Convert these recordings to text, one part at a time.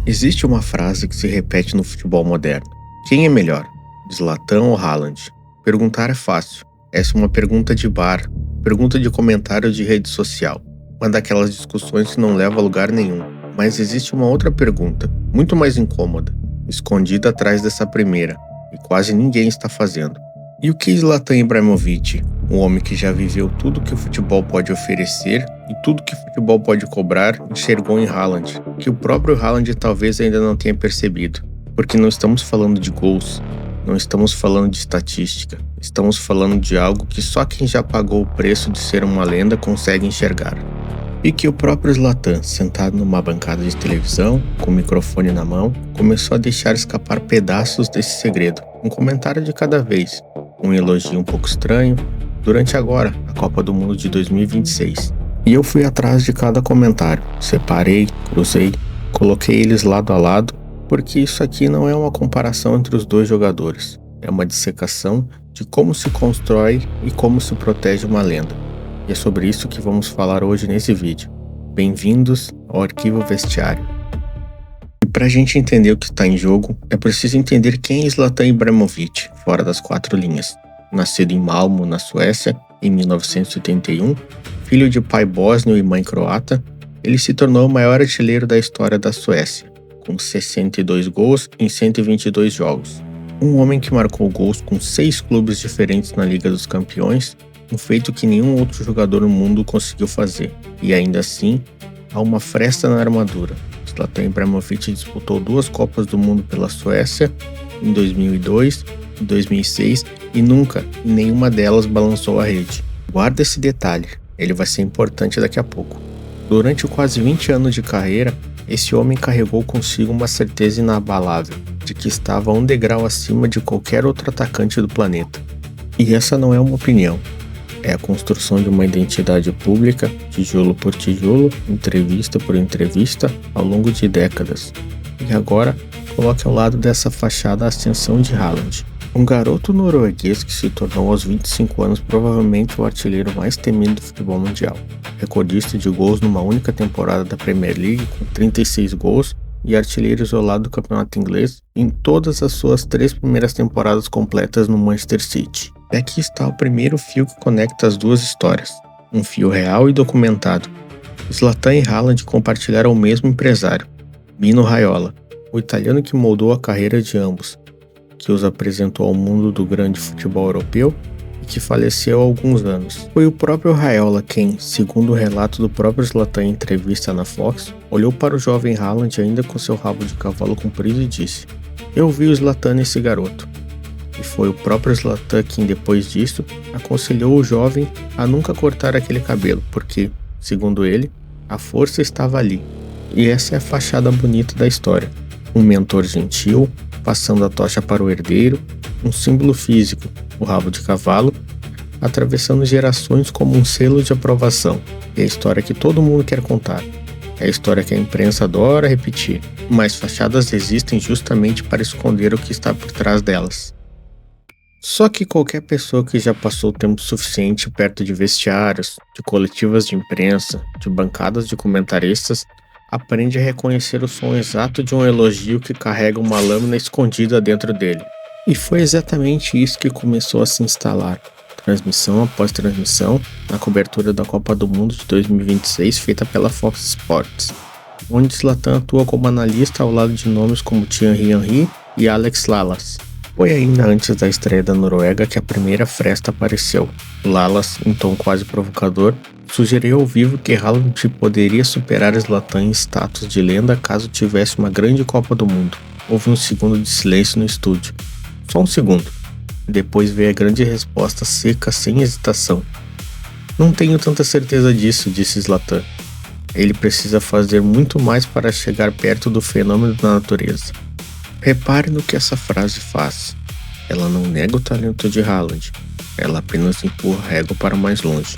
Existe uma frase que se repete no futebol moderno. Quem é melhor? Zlatan ou Haaland? Perguntar é fácil. Essa é uma pergunta de bar, pergunta de comentário de rede social. Uma daquelas discussões que não leva a lugar nenhum. Mas existe uma outra pergunta, muito mais incômoda, escondida atrás dessa primeira, e quase ninguém está fazendo. E o que Zlatan Ibrahimovic, um homem que já viveu tudo que o futebol pode oferecer e tudo que o futebol pode cobrar, enxergou em Haaland, que o próprio Haaland talvez ainda não tenha percebido? Porque não estamos falando de gols, não estamos falando de estatística, estamos falando de algo que só quem já pagou o preço de ser uma lenda consegue enxergar. E que o próprio Zlatan, sentado numa bancada de televisão, com o microfone na mão, começou a deixar escapar pedaços desse segredo, um comentário de cada vez, um elogio um pouco estranho, durante agora, a Copa do Mundo de 2026. E eu fui atrás de cada comentário, separei, cruzei, coloquei eles lado a lado, porque isso aqui não é uma comparação entre os dois jogadores, é uma dissecação de como se constrói e como se protege uma lenda. E é sobre isso que vamos falar hoje nesse vídeo. Bem-vindos ao Arquivo Vestiário. E para a gente entender o que está em jogo, é preciso entender quem é Zlatan Ibrahimovic, fora das quatro linhas. Nascido em Malmö, na Suécia, em 1981, filho de pai bósnio e mãe croata, ele se tornou o maior artilheiro da história da Suécia, com 62 gols em 122 jogos. Um homem que marcou gols com 6 clubes diferentes na Liga dos Campeões, um feito que nenhum outro jogador no mundo conseguiu fazer. E ainda assim, há uma fresta na armadura. Zlatan Ibrahimovic disputou 2 Copas do Mundo pela Suécia, em 2002 e 2006, e nunca, em nenhuma delas, balançou a rede. Guarda esse detalhe, ele vai ser importante daqui a pouco. Durante quase 20 anos de carreira, esse homem carregou consigo uma certeza inabalável de que estava um degrau acima de qualquer outro atacante do planeta. E essa não é uma opinião. É a construção de uma identidade pública, tijolo por tijolo, entrevista por entrevista, ao longo de décadas. E agora, coloque ao lado dessa fachada a ascensão de Haaland, um garoto norueguês que se tornou aos 25 anos provavelmente o artilheiro mais temido do futebol mundial. Recordista de gols numa única temporada da Premier League, com 36 gols, e artilheiro isolado do campeonato inglês em todas as suas 3 primeiras temporadas completas no Manchester City. E aqui está o primeiro fio que conecta as duas histórias, um fio real e documentado. Zlatan e Haaland compartilharam o mesmo empresário, Mino Raiola, o italiano que moldou a carreira de ambos, que os apresentou ao mundo do grande futebol europeu e que faleceu há alguns anos. Foi o próprio Raiola quem, segundo o relato do próprio Zlatan em entrevista na Fox, olhou para o jovem Haaland ainda com seu rabo de cavalo comprido e disse: "Eu vi o Zlatan nesse garoto." E foi o próprio Zlatan quem, depois disso, aconselhou o jovem a nunca cortar aquele cabelo, porque, segundo ele, a força estava ali. E essa é a fachada bonita da história. Um mentor gentil, passando a tocha para o herdeiro, um símbolo físico, o rabo de cavalo, atravessando gerações como um selo de aprovação. É a história que todo mundo quer contar. É a história que a imprensa adora repetir, mas fachadas existem justamente para esconder o que está por trás delas. Só que qualquer pessoa que já passou tempo suficiente perto de vestiários, de coletivas de imprensa, de bancadas de comentaristas, aprende a reconhecer o som exato de um elogio que carrega uma lâmina escondida dentro dele. E foi exatamente isso que começou a se instalar, transmissão após transmissão, na cobertura da Copa do Mundo de 2026 feita pela Fox Sports, onde Zlatan atua como analista ao lado de nomes como Thierry Henry e Alex Lalas. Foi ainda antes da estreia da Noruega que a primeira fresta apareceu. Lalas, em tom quase provocador, sugeriu ao vivo que Haaland poderia superar Zlatan em status de lenda caso tivesse uma grande Copa do Mundo. Houve um segundo de silêncio no estúdio. Só um segundo. Depois veio a grande resposta seca, sem hesitação. "Não tenho tanta certeza disso", disse Zlatan. "Ele precisa fazer muito mais para chegar perto do fenômeno da natureza." Repare no que essa frase faz. Ela não nega o talento de Haaland, ela apenas empurra a régua para mais longe,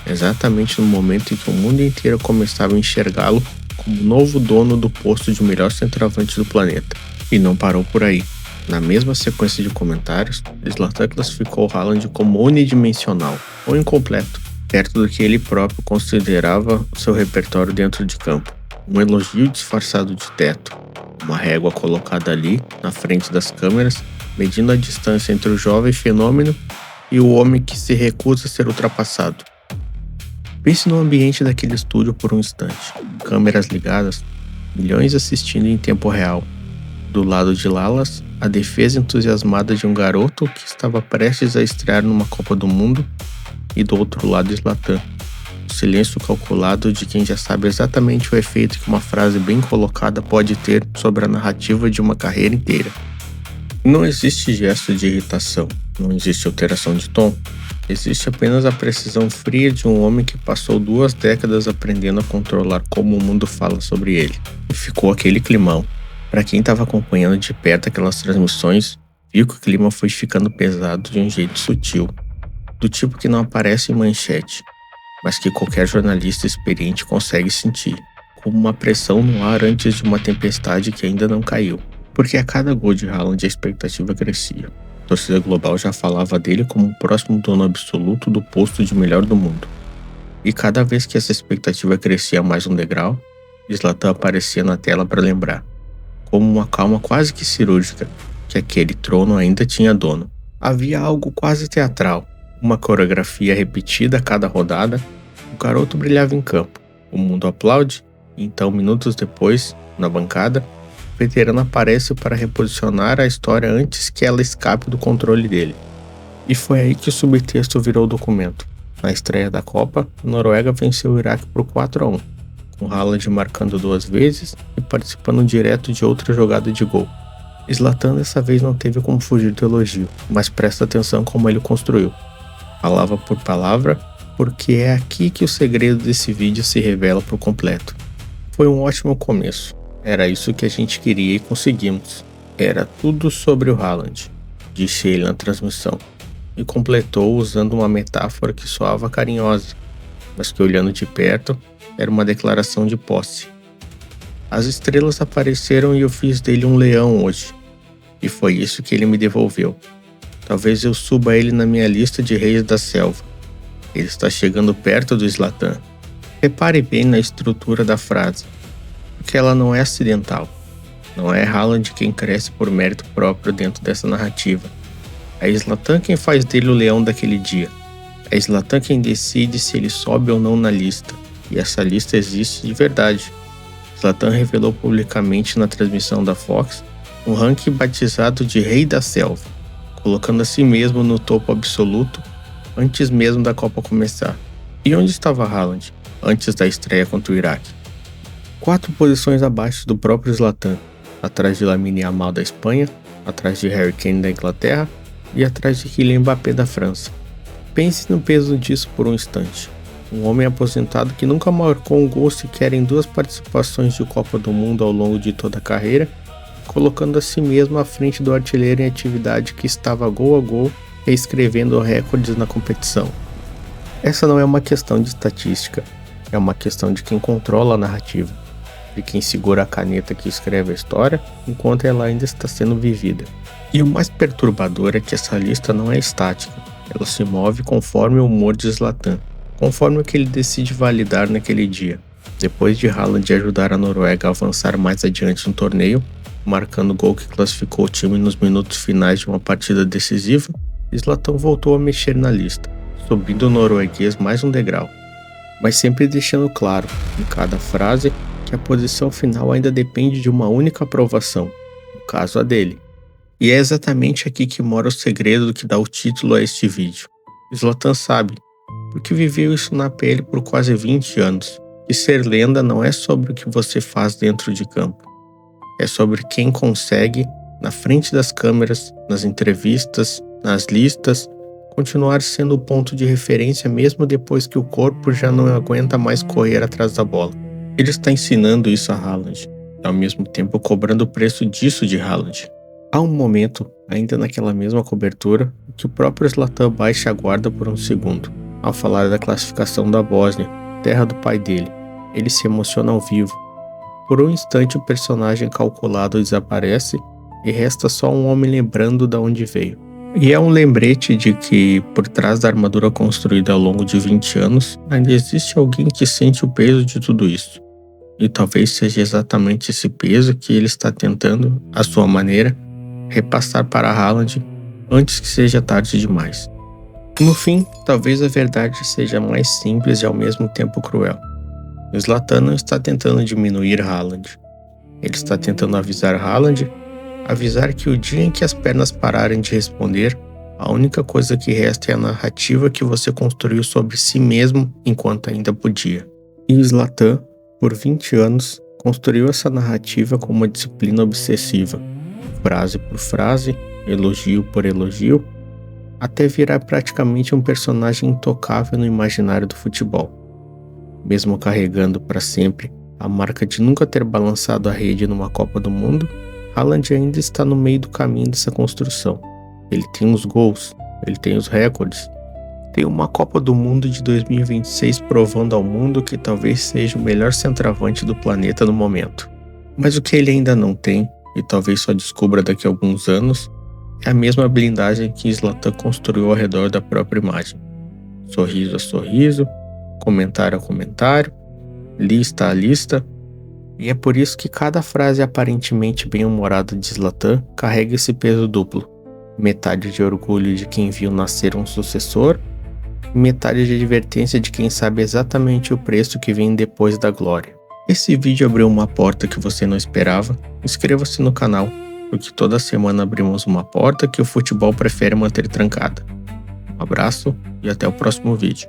exatamente no momento em que o mundo inteiro começava a enxergá-lo como o novo dono do posto de melhor centroavante do planeta. E não parou por aí. Na mesma sequência de comentários, Zlatan classificou Haaland como unidimensional, ou incompleto, perto do que ele próprio considerava seu repertório dentro de campo. Um elogio disfarçado de teto. Uma régua colocada ali, na frente das câmeras, medindo a distância entre o jovem fenômeno e o homem que se recusa a ser ultrapassado. Pense no ambiente daquele estúdio por um instante. Câmeras ligadas, milhões assistindo em tempo real. Do lado de Lalas, a defesa entusiasmada de um garoto que estava prestes a estrear numa Copa do Mundo, e do outro lado Zlatan, o silêncio calculado de quem já sabe exatamente o efeito que uma frase bem colocada pode ter sobre a narrativa de uma carreira inteira. Não existe gesto de irritação, não existe alteração de tom. Existe apenas a precisão fria de um homem que passou 2 décadas aprendendo a controlar como o mundo fala sobre ele. E ficou aquele climão. Para quem estava acompanhando de perto aquelas transmissões, viu que o clima foi ficando pesado de um jeito sutil, do tipo que não aparece em manchete, mas que qualquer jornalista experiente consegue sentir, como uma pressão no ar antes de uma tempestade que ainda não caiu. Porque a cada gol de Haaland a expectativa crescia. A torcida global já falava dele como o próximo dono absoluto do posto de melhor do mundo. E cada vez que essa expectativa crescia mais um degrau, Zlatan aparecia na tela para lembrar, como uma calma quase que cirúrgica, que aquele trono ainda tinha dono. Havia algo quase teatral, uma coreografia repetida a cada rodada. O garoto brilhava em campo, o mundo aplaude, e então minutos depois, na bancada, o veterano aparece para reposicionar a história antes que ela escape do controle dele. E foi aí que o subtexto virou documento. Na estreia da Copa, a Noruega venceu o Iraque por 4-1, com Haaland marcando 2 vezes e participando direto de outra jogada de gol. Zlatan dessa vez não teve como fugir do elogio, mas presta atenção como ele construiu, palavra por palavra, porque é aqui que o segredo desse vídeo se revela por completo. Foi um ótimo começo, era isso que a gente queria e conseguimos. Era tudo sobre o Haaland, disse ele na transmissão, e completou usando uma metáfora que soava carinhosa, mas que olhando de perto, era uma declaração de posse. As estrelas apareceram e eu fiz dele um leão hoje, e foi isso que ele me devolveu. Talvez eu suba ele na minha lista de reis da selva. Ele está chegando perto do Zlatan. Repare bem na estrutura da frase, porque ela não é acidental. Não é Haaland quem cresce por mérito próprio dentro dessa narrativa. É Zlatan quem faz dele o leão daquele dia. É Zlatan quem decide se ele sobe ou não na lista. E essa lista existe de verdade. Zlatan revelou publicamente na transmissão da Fox um ranking batizado de Rei da Selva, colocando a si mesmo no topo absoluto antes mesmo da Copa começar. E onde estava Haaland antes da estreia contra o Iraque? 4 posições abaixo do próprio Zlatan, atrás de Lamine Yamal da Espanha, atrás de Harry Kane da Inglaterra e atrás de Kylian Mbappé da França. Pense no peso disso por um instante. Um homem aposentado que nunca marcou um gol sequer em 2 participações de Copa do Mundo ao longo de toda a carreira, colocando a si mesmo à frente do artilheiro em atividade que estava gol a gol, reescrevendo recordes na competição. Essa não é uma questão de estatística, é uma questão de quem controla a narrativa, de quem segura a caneta que escreve a história enquanto ela ainda está sendo vivida. E o mais perturbador é que essa lista não é estática, ela se move conforme o humor de Zlatan, conforme o que ele decide validar naquele dia. Depois de Haaland ajudar a Noruega a avançar mais adiante no torneio, marcando o gol que classificou o time nos minutos finais de uma partida decisiva, Zlatan voltou a mexer na lista, subindo o norueguês mais um degrau, mas sempre deixando claro, em cada frase, que a posição final ainda depende de uma única aprovação, no caso a dele. E é exatamente aqui que mora o segredo do que dá o título a este vídeo. Zlatan sabe, porque viveu isso na pele por quase 20 anos, que ser lenda não é sobre o que você faz dentro de campo. É sobre quem consegue, na frente das câmeras, nas entrevistas, nas listas, continuar sendo o ponto de referência mesmo depois que o corpo já não aguenta mais correr atrás da bola. Ele está ensinando isso a Haaland, e ao mesmo tempo cobrando o preço disso de Haaland. Há um momento, ainda naquela mesma cobertura, que o próprio Zlatan baixa a guarda por um segundo, ao falar da classificação da Bósnia, terra do pai dele. Ele se emociona ao vivo. Por um instante o personagem calculado desaparece e resta só um homem lembrando de onde veio. E é um lembrete de que, por trás da armadura construída ao longo de 20 anos, ainda existe alguém que sente o peso de tudo isso. e talvez seja exatamente esse peso que ele está tentando, à sua maneira, repassar para Haaland antes que seja tarde demais. No fim, talvez a verdade seja mais simples e ao mesmo tempo cruel. O Zlatan não está tentando diminuir Haaland. Ele está tentando avisar Haaland, avisar que o dia em que as pernas pararem de responder, a única coisa que resta é a narrativa que você construiu sobre si mesmo enquanto ainda podia. E o Zlatan, por 20 anos, construiu essa narrativa com uma disciplina obsessiva, frase por frase, elogio por elogio, até virar praticamente um personagem intocável no imaginário do futebol. Mesmo carregando para sempre a marca de nunca ter balançado a rede numa Copa do Mundo, Haaland ainda está no meio do caminho dessa construção. Ele tem os gols, ele tem os recordes, tem uma Copa do Mundo de 2026 provando ao mundo que talvez seja o melhor centroavante do planeta no momento. Mas o que ele ainda não tem, e talvez só descubra daqui a alguns anos, é a mesma blindagem que Zlatan construiu ao redor da própria imagem. Sorriso a sorriso, comentário a comentário, lista a lista, e é por isso que cada frase aparentemente bem-humorada de Zlatan carrega esse peso duplo. Metade de orgulho de quem viu nascer um sucessor, e metade de advertência de quem sabe exatamente o preço que vem depois da glória. Esse vídeo abriu uma porta que você não esperava. Inscreva-se no canal, porque toda semana abrimos uma porta que o futebol prefere manter trancada. Um abraço e até o próximo vídeo.